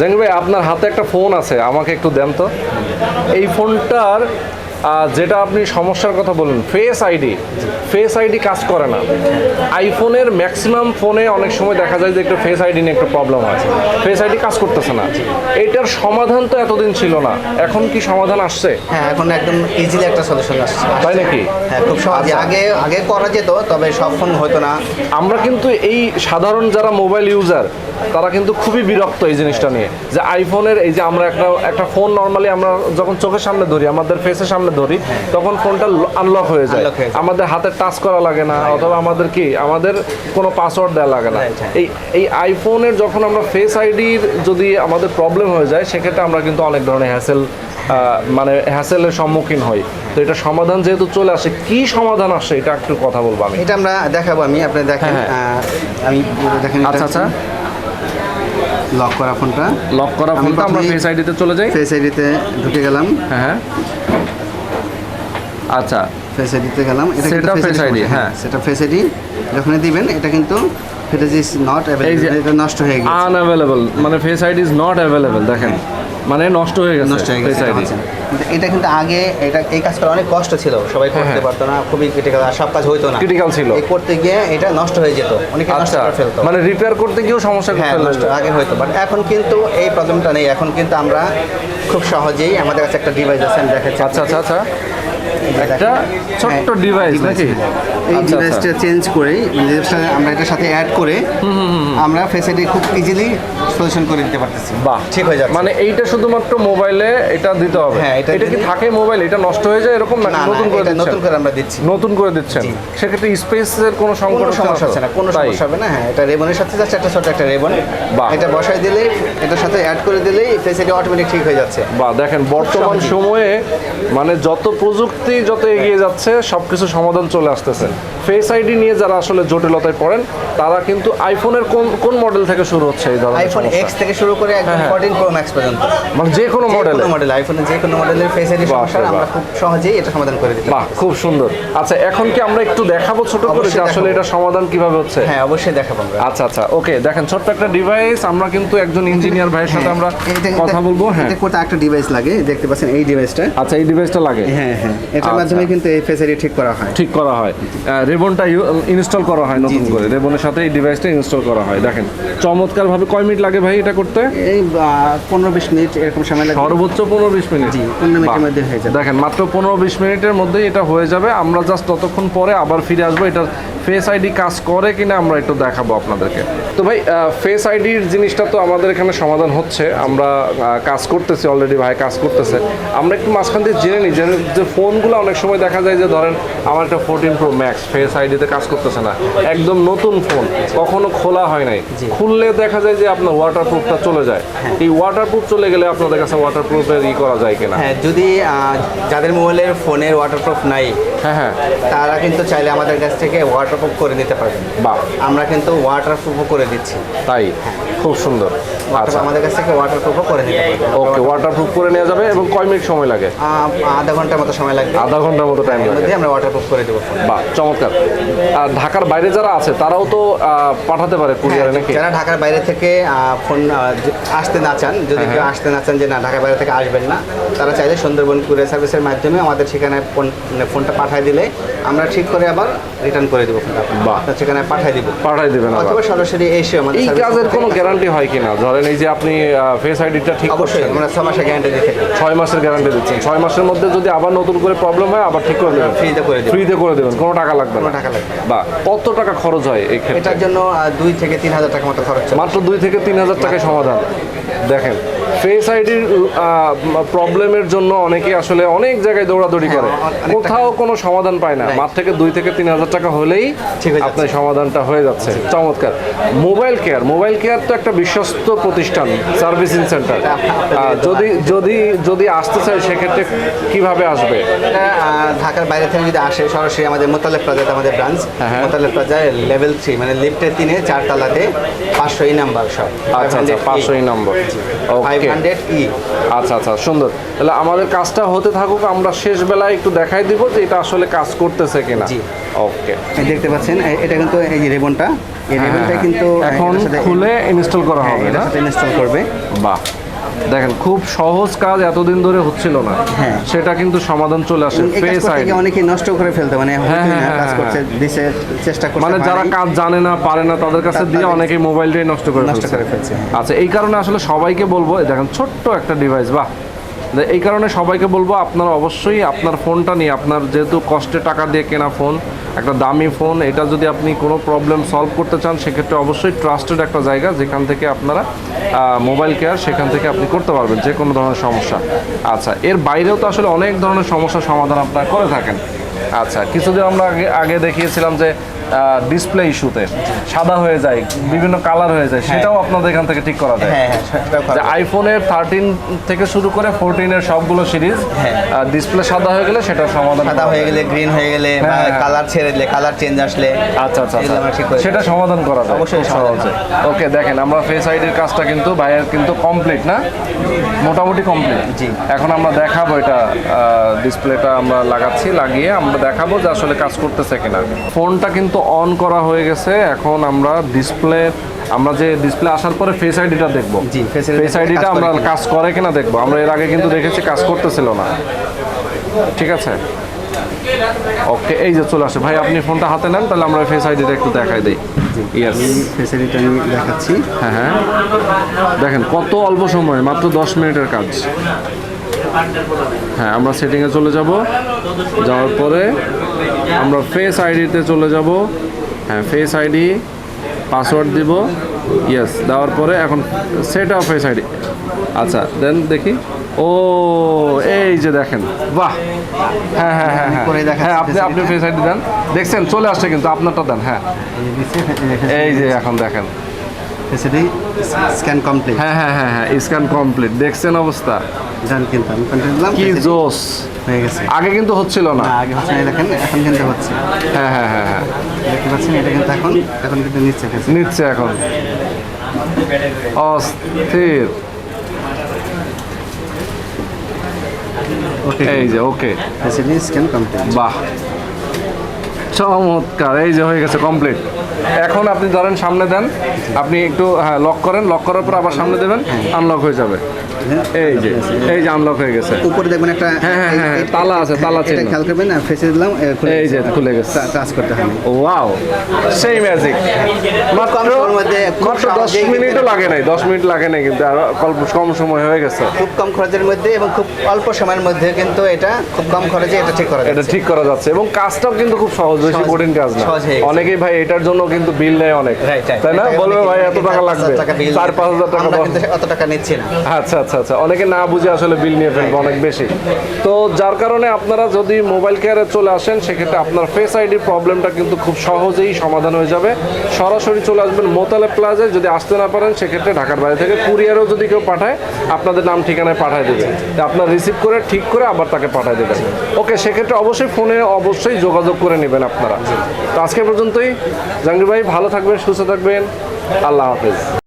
জাহাঙ্গীর ভাই আপনার হাতে একটা ফোন আছে, আমাকে একটু দেন তো। এই ফোনটার যেটা আপনি সমস্যার কথা বললেন, ফেস আইডি কাজ করে না। আইফোনের ম্যাক্সিমাম ফোনে অনেক সময় দেখা যায় যে একটু ফেস আইডি নিয়ে একটা প্রবলেম আছে, ফেস আইডি কাজ করতেছে না। এটার সমাধান তো এতদিন ছিল না, এখন কি সমাধান আসছে? হ্যাঁ, এখন একদম ইজিলি একটা সলিউশন আসছে। তাই নাকি? হ্যাঁ, খুব সহজে। আগে করা যেত, তবে সব ফোন হতো না। আমরা কিন্তু এই সাধারণ যারা মোবাইল ইউজার তারা কিন্তু খুবই বিরক্ত এই জিনিসটা নিয়ে, যে আইফোনের এই যে আমরা একটা ফোন নর্মালি আমরা যখন চোখের সামনে ধরি, আমাদের ফেসের সামনে ধরি, তখন ফোনটা আনলক হয়ে যায়, আমাদের হাতে টাচ করা লাগে না, অথবা আমাদের কোনো পাসওয়ার্ড দেওয়া লাগে না। এই আইফোনের যখন আমরা ফেস আইডির যদি আমাদের প্রবলেম হয়ে যায়, সেক্ষেত্রে আমরা কিন্তু অনেক ধরনের হ্যাসেলের সম্মুখীন হই। তো এটা সমাধান যেহেতু চলে আসে, কি সমাধান আসে এটা একটু কথা বলবো আমি। এটা আমরা দেখাবো, আপনি দেখেন। আমি দেখেন। আচ্ছা, লক করা ফোনটা আমরা ফেস আইডিতে চলে যাই। ফেস আইডিতে ঢুকে গেলাম। হ্যাঁ, আচ্ছা, ফেস আইডিতে গেলাম। এটা সেটা ফেস আইডি। হ্যাঁ, সেটা ফেস আইডি যখন দিবেন, এটা কিন্তু ফেস ইজ নট অ্যাভেলেবল, এটা নষ্ট হয়ে গেছে, আনঅ্যাভেলেবল, মানে face ID is not available. দেখেন, মানে নষ্ট হয়ে গেছে ফেস আইডি। এটা কিন্তু আগে এই কাজ করা অনেক কষ্ট ছিল, সবাই করতে পারতো না, খুবই ক্রিটিক্যাল, আর সব কাজ হইতো না, ক্রিটিক্যাল ছিল। এই করতে গিয়ে এটা নষ্ট হয়ে যেত, অনেকে নষ্ট করে ফেলতো, মানে রিপেয়ার করতে গিয়েও সমস্যা নষ্ট আগে হইতো। বাট এখন কিন্তু এই প্রবলেমটা নেই, এখন কিন্তু আমরা খুব সহজেই, আমাদের কাছে একটা ডিভাইস আছে, আমি দেখাচ্ছি। আচ্ছা, একটা ছোট্ট ডিভাইস নাকি? এই ডিভাইসটা চেঞ্জ করে আমরা এটার সাথে অ্যাড করে আমরা ফেস আইডি খুব ইজিলি সলিউশন করে দিতে পারতেছি। বাহ, ঠিক হয়ে যাবে। মানে এইটা শুধুমাত্র মোবাইলে এটা দিতে হবে? হ্যাঁ, এটা কি থাকে মোবাইল, এটা নষ্ট হয়ে যায় এরকম না? নতুন করে আমরা দিচ্ছি। নতুন করে দিচ্ছেন, সেক্ষেত্রে স্পেসের কোনো সমস্যা হচ্ছে না, কোনো সমস্যা হবে না। হ্যাঁ, এটা রেবনের সাথে যাচ্ছে, একটা ছোট একটা রেবন, এটা বসাই দিলেই, এটার সাথে অ্যাড করে দিলেই ফেস আইডি অটোমেটিক ঠিক হয়ে যাচ্ছে। বাহ, দেখেন বর্তমান সময়ে মানে যত প্রযুক্তি যত এগিয়ে যাচ্ছে, সবকিছু সমাধান চলে আসতেছে। ফেস আইডি নিয়ে যারা আসলে জটিলতায় পড়েন, তারা কিন্তু আইফোনের কোন মডেল থেকে শুরু হচ্ছে এই ধরনের? আইফোন এক্স থেকে শুরু করে একদম 14 প্রো ম্যাক্স পর্যন্ত, মানে যে কোনো মডেল, আইফোনের যে কোনো মডেলের ফেস আইডি সমস্যা আমরা খুব সহজেই এটা সমাধান করে দিতে পারি। বাহ, খুব সুন্দর। আচ্ছা, এখন কি আমরা একটু দেখাবো ছোট করে যে আসলে এটা সমাধান কিভাবে হচ্ছে? হ্যাঁ, অবশ্যই দেখাবো আমরা। আচ্ছা, ওকে, দেখেন ছোট্ট একটা ডিভাইস, আমরা কিন্তু একজন ইঞ্জিনিয়ার ভাইয়ের সাথে আমরা কথা বলবো। হ্যাঁ, এটা করতে একটা ডিভাইস লাগে, দেখতে পাচ্ছেন এই ডিভাইসটা। আচ্ছা, এই ডিভাইসটা লাগে। হ্যাঁ, এটার মাধ্যমে কিন্তু এই ফেস আইডি ঠিক করা হয়। রেবনটা ইনস্টল করা হয় নতুন করে, রেবনের সাথে এই ডিভাইসটা ইনস্টল করা হয়। দেখেন চমৎকার ভাবে। কয় মিনিট লাগে ভাই এটা করতে? এই 15-20 মিনিট এরকম সময় লাগে, সর্বোচ্চ 15-20 মিনিট। 15 মিনিটের মধ্যে হয়ে যাবে। দেখেন মাত্র 15-20 মিনিটের মধ্যেই এটা হয়ে যাবে। আমরা জাস্ট ততক্ষণ পরে আবার ফিরে আসবো, এটা ফেস আইডি কাজ করে কিনা আমরা একটু দেখাবো আপনাদেরকে। তো ভাই, ফেস আইডির জিনিসটা তো আমাদের এখানে সমাধান হচ্ছে, আমরা কাজ করতেছি অলরেডি, ভাই কাজ করতেছে। আমরা একটু মাঝখান দিয়ে জেনে নিই যে ফোনগুলো অনেক সময় দেখা যায় যে ধরেন আমার একটা 14 প্রো ম্যাক্স ফেস আইডিতে কাজ করতেছে না, একদম নতুন ফোন, কখনো খোলা হয় নাই, খুললে দেখা যায় যে আপনার ওয়াটারপ্রুফটা চলে যায়। এই ওয়াটারপ্রুফ চলে গেলে আপনাদের কাছে ওয়াটারপ্রুফের করা যায় কিনা? হ্যাঁ, যদি যাদের মোবাইলের ফোনের ওয়াটারপ্রুফ নাই, হ্যাঁ, তারা কিন্তু চাইলে আমাদের কাছ থেকে ওয়াটারপ্রুফ করে নিতে পারবেন। বাহ, আমরা কিন্তু ওয়াটারপ্রুফও করে দিচ্ছি। তাই? খুব সুন্দর। আচ্ছা, আমাদের কাছ থেকে ওয়াটারপ্রুফও করে নিতে পারবেন। ওকে, ওয়াটারপ্রুফ করে নেওয়া যাবে। এবং কয় মিনিট সময় লাগে? আধা ঘন্টার মতো সময় লাগবে। আধা ঘন্টার মতো টাইম লাগে, আমরা ওয়াটারপ্রুফ করে দেবো। বাহ, চমৎকার। আর ঢাকার বাইরে যারা আছে তারাও তো পাঠাতে পারে কুরিয়ারে নাকি? যারা ঢাকার বাইরে থেকে ফোন আসতে না চান, যদি কেউ আসতে না চান যে না ঢাকার বাইরে থেকে আসবেন না, তারা চাইলে সুন্দরবন কুরিয়ার সার্ভিসের মাধ্যমে আমাদের ঠিকানায় ফোনটা পাঠিয়ে দিলে আমরা ঠিক করে আবার রিটার্ন করে দেবো ফোনটা। আপনার ঠিকানায় পাঠিয়ে দেবেন, অথবা সরাসরি এসে আমাদের। এই কাজের কোনো গ্যারান্টি হয় কিনা? ধরেন এই যে আপনি ফেস আইডিটা ঠিক অবশ্যই আমরা 6 মাসের গ্যারান্টি দিচ্ছি। 6 মাসের গ্যারান্টি দিচ্ছেন। 6 মাসের মধ্যে যদি আবার নতুন করে প্রবলেম হয় আবার ঠিক করে দেবেন, ফ্রিতে করে দেবেন, কোনো টাকা লাগবে না। বা কত টাকা খরচ হয় এই ক্ষেত্রে? এটার জন্য 2 থেকে 3 হাজার টাকা মতো খরচ। মাত্র 2 থেকে 3 হাজার টাকায় সমাধান। দেখেন, ফেস আইডির প্রবলেমের জন্য অনেকে আসলে অনেক জায়গায় দৌড়াদৌড়ি করে, কোথাও কোনো সমাধান পায় না। মাত্র থেকে 2 থেকে 3 হাজার টাকা হলেই আপনার সমাধানটা হয়ে যাচ্ছে। চমৎকার। মোবাইল কেয়ার তো একটা বিশ্বস্ত প্রতিষ্ঠান, সার্ভিসিং সেন্টার। যদি আসতে চাই সেক্ষেত্রে কিভাবে আসবে? ঢাকার বাইরে থেকে যদি আসে, সরাসরি আমাদের মোতালেব প্লাজাতে আমাদের ব্রাঞ্চ, মোতালেব প্লাজায় লেভেল 3 মানে লিফটের 3-এ 4 তলাতে 500 নাম্বার সব। আচ্ছা, 500 নম্বর। 5 500E। আচ্ছা আচ্ছা, সুন্দর। তাহলে আমাদের কাজটা হতে থাকুক, আমরা শেষ বেলায় একটু দেখাই দিব যে এটা আসলে কাজ করতেছে কিনা। জি। ওকে, দেখতে পাচ্ছেন এটা কিন্তু এই যে রিবনটা, এই রিবনটা কিন্তু এখন খুলে ইনস্টল করা হবে এটার না? সাথে ইনস্টল করবে। বাহ, দেখেন খুব সহজ কাজ, এতদিন ধরে হচ্ছিল না, হ্যাঁ। সেটা কিন্তু সমাধান চলে আসে। এই কাজ করতে গিয়ে অনেকেই নষ্ট করে ফেলতে, মানে হতেই না, কাজ করতে দিছে, চেষ্টা করতে মানে যারা কাজ জানে না, পারে না, তাদের কাছে দিয়ে অনেকেই মোবাইলটাই নষ্ট করে ফেলছে। আচ্ছা, এই কারণে আসলে সবাইকে বলবো, দেখেন ছোট্ট একটা ডিভাইস, বাহ, এই কারণে সবাইকে বলবো আপনারা অবশ্যই আপনার ফোনটা নিয়ে, আপনার যেহেতু কষ্টে টাকা দিয়ে কেনা ফোন, একটা দামি ফোন, এটা যদি আপনি কোনো প্রবলেম সলভ করতে চান, সেক্ষেত্রে অবশ্যই ট্রাস্টেড একটা জায়গা যেখান থেকে আপনারা মোবাইল কেয়ার, সেখান থেকে আপনি করতে পারবেন যে কোনো ধরনের সমস্যা। আচ্ছা, এর বাইরেও তো আসলে অনেক ধরনের সমস্যার সমাধান আপনারা করে থাকেন। আচ্ছা, কিছুদিন আমরা আগে দেখিয়েছিলাম যে ডিসপ্লে ইস্যুতে সাদা হয়ে যায়, বিভিন্ন কালার হয়ে যায়, সেটাও আপনাদের এখান থেকে ঠিক করা যায়। যে আইফোনের 13 থেকে শুরু করে 14 এর সবগুলো সিরিজ ডিসপ্লে সাদা হয়ে গেলে সেটা সমাধান, সাদা হয়ে গেলে, গ্রিন হয়ে গেলে, কালার ছেড়ে দিলে, কালার চেঞ্জ আসলে, আচ্ছা আচ্ছা, সেটা সমাধান করা যায় অবশ্যই সহজে। ওকে, দেখেন আমরা ফেস আইডির কাজটা কিন্তু ভাইয়ের কিন্তু কমপ্লিট না, মোটামুটি কমপ্লিট। জি, এখন আমরা দেখাবো এটা ডিসপ্লেটা আমরা লাগাচ্ছি, লাগিয়ে আমরা দেখাবো যে আসলে কাজ করতেছে কিনা। ফোনটা কিন্তু অন করা হয়ে গেছে, এখন আমরা আমরা যে ডিসপ্লে আসার পরে ফেস আইডিটা দেখবো। জি, ফেস আইডিটা আমরা কাজ করে কিনা দেখবো। আমরা এর আগে কিন্তু দেখেছি কাজ করতেছিল না, ঠিক আছে। ওকে, এই যে চলে আসে। ভাই আপনি ফোনটা হাতে নেন, তাহলে আমরা ফেস আইডিটা একটু দেখাই দিই। ইয়েস, ফেস আইডিটা আমি দেখাচ্ছি। হ্যাঁ হ্যাঁ, দেখেন কত অল্প সময়, মাত্র 10 মিনিটের কাজ। হ্যাঁ, আমরা সেটিংয়ে চলে যাব, যাওয়ার পরে আমরা ফেস আইডিতে চলে যাব। হ্যাঁ, ফেস আইডি, পাসওয়ার্ড দিব, ইয়েস, দেওয়ার পরে এখন সেট আপ ফেস আইডি। আচ্ছা, দেন দেখি। ও, এই যে দেখেন, বাহ, হ্যাঁ হ্যাঁ হ্যাঁ হ্যাঁ হ্যাঁ, আপনি ফেস আইডি দেন, দেখছেন চলে আসছে, কিন্তু আপনারটা দেন। হ্যাঁ, এই যে এখন দেখেন স্ক্যান কমপ্লিট। হ্যাঁ হ্যাঁ হ্যাঁ হ্যাঁ, স্ক্যান কমপ্লিট, দেখছেন অবস্থা, জান কিন্তু আমি কন্টিনিউ দিলাম, কি জোস হয়ে গেছে। আগে কিন্তু হচ্ছিল না, আগে হচ্ছে না, দেখেন এখন কিন্তু হচ্ছে। হ্যাঁ হ্যাঁ হ্যাঁ হ্যাঁ, দেখতে পাচ্ছেন, এটা কিন্তু এখন কিন্তু নিচ্ছে এখন অস্থির। এই যে ওকে, স্ক্যান কমপ্লিট, বাহ, চমৎকার, এই যে হয়ে গেছে কমপ্লিট। এখন আপনি ধরেন সামনে দেন, আপনি একটু লক করেন, লক করার পর আবার সামনে দেবেন, আনলক হয়ে যাবে। এই যে আনলক হয়ে গেছে। উপরে দেখবেন একটা তালা আছে, তালা চিহ্ন, খেয়াল করবেন না, ফেসে দিলাম, এই যে খুলে গেছে, কাজ করতে হবে। ওয়াও, সেই ম্যাজিক। মাত্র 10 মিনিটও লাগে নাই, 10 মিনিট লাগে নাই, কিন্তু আর কম সময় হয়ে গেছে। খুব কম খরচের মধ্যে এবং খুব অল্প সময়ের মধ্যে কিন্তু এটা খুব কম খরচে এটা ঠিক করা যাচ্ছে, এবং কাজটাও কিন্তু খুব সহজ, বেশি কঠিন কাজ না। অনেকেই ভাই এটার জন্য কিন্তু বিল নেয় অনেক, তাই না? বলবে ভাই এত টাকা লাগবে, 4-5 হাজার টাকা, অত টাকা নিচ্ছে না। আচ্ছা আচ্ছা আচ্ছা, অনেকে না বুঝে আসলে বিল নিয়ে ফেলবে অনেক বেশি। তো যার কারণে আপনারা যদি মোবাইল কেয়ারে চলে আসেন, সেক্ষেত্রে আপনার ফেস আইডি প্রবলেমটা কিন্তু খুব সহজেই সমাধান হয়ে যাবে। সরাসরি চলে আসবেন মোতালেব প্লাজায়। যদি আসতে না পারেন, সেক্ষেত্রে ঢাকার বাইরে থেকে কুরিয়ারও যদি কেউ পাঠায়, আপনাদের নাম ঠিকানায় পাঠিয়ে দেবে, আপনার রিসিভ করে ঠিক করে আবার তাকে পাঠিয়ে দেবেন। ওকে, সেক্ষেত্রে অবশ্যই ফোনে অবশ্যই যোগাযোগ করে নেবেন আপনারা। তো আজকে পর্যন্তই। জাহাঙ্গীর ভাই ভালো থাকবেন, সুস্থ থাকবেন, আল্লাহ হাফেজ।